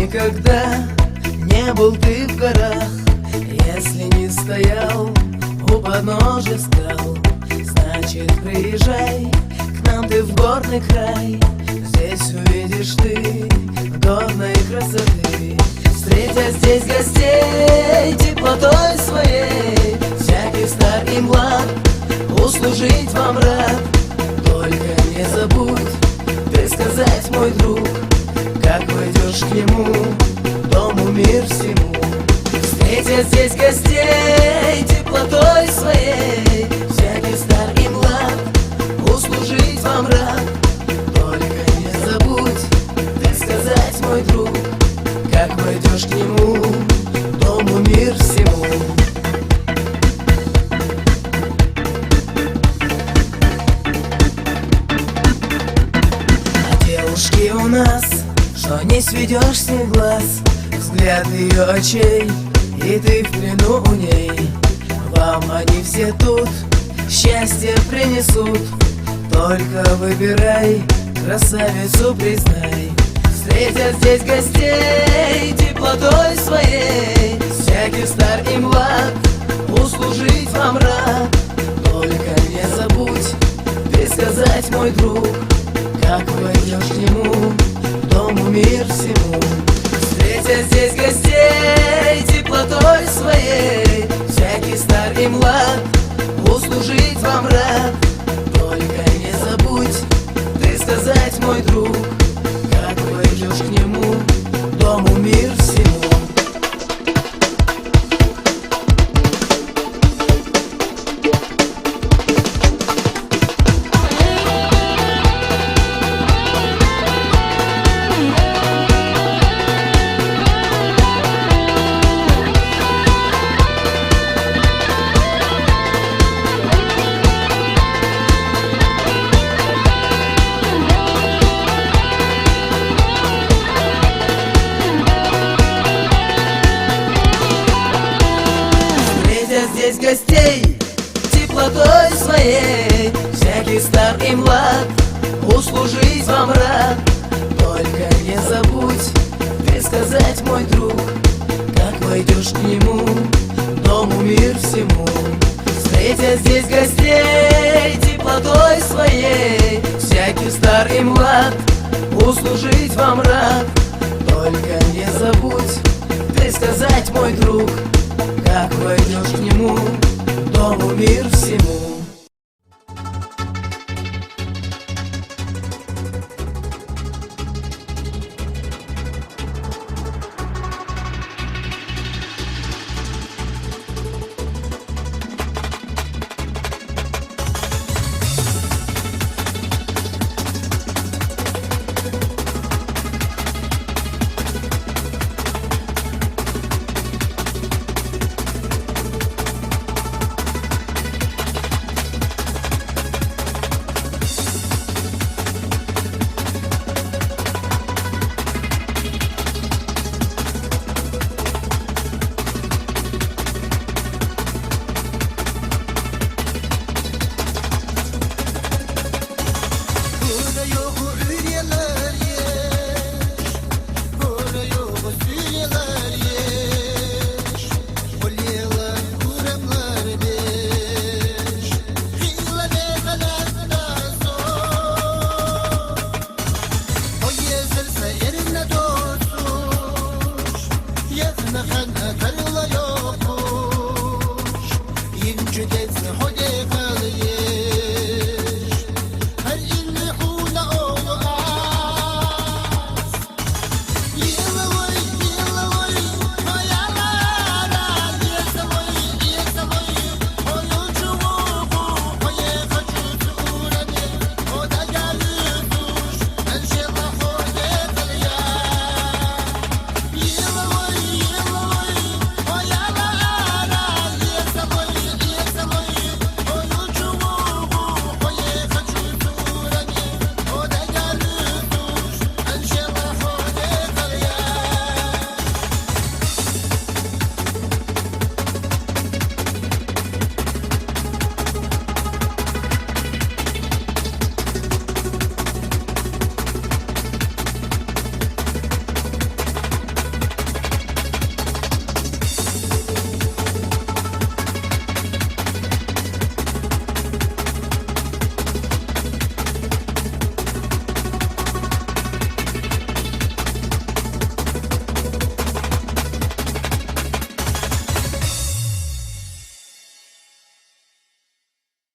никогда не был ты в горах, если не стоял у подножия скал. Значит, приезжай к нам ты в горный край, здесь увидишь ты горной красоты. Встретя здесь гостей теплотой своей, всякий стар и млад услужить вам рад. Только не забудь ты сказать, мой друг, как войдешь к нему, дому мир всему. Встретя здесь гостей теплотой своей, всякий стар и млад услужить вам рад. Только не забудь ты сказать, мой друг, как войдешь к нему, дому мир всему. А девушки у нас, что не сведешь с них глаз, взгляд ее очей, и ты в плену у ней. Вам они все тут счастье принесут, только выбирай, красавицу признай. Встретят здесь гостей теплотой своей, всякий стар и млад услужить вам рад. Только не забудь ты сказать, мой друг, как войдешь к нему, дому мир всему. Встретят здесь гостей теплотой своей, всякий стар и млад услужить вам рад. Только не забудь ты сказать, мой друг, как войдешь к нему, дому мир всему. Здесь гостей теплотой своей, всякий стар и млад услужить вам рад. Только не забудь ты сказать, мой друг, как войдешь к нему, дому мир всему. Встретя здесь гостей теплотой своей, всякий стар и млад услужить вам рад. Только не забудь ты сказать, мой друг, как войдешь к нему, дому мир всему.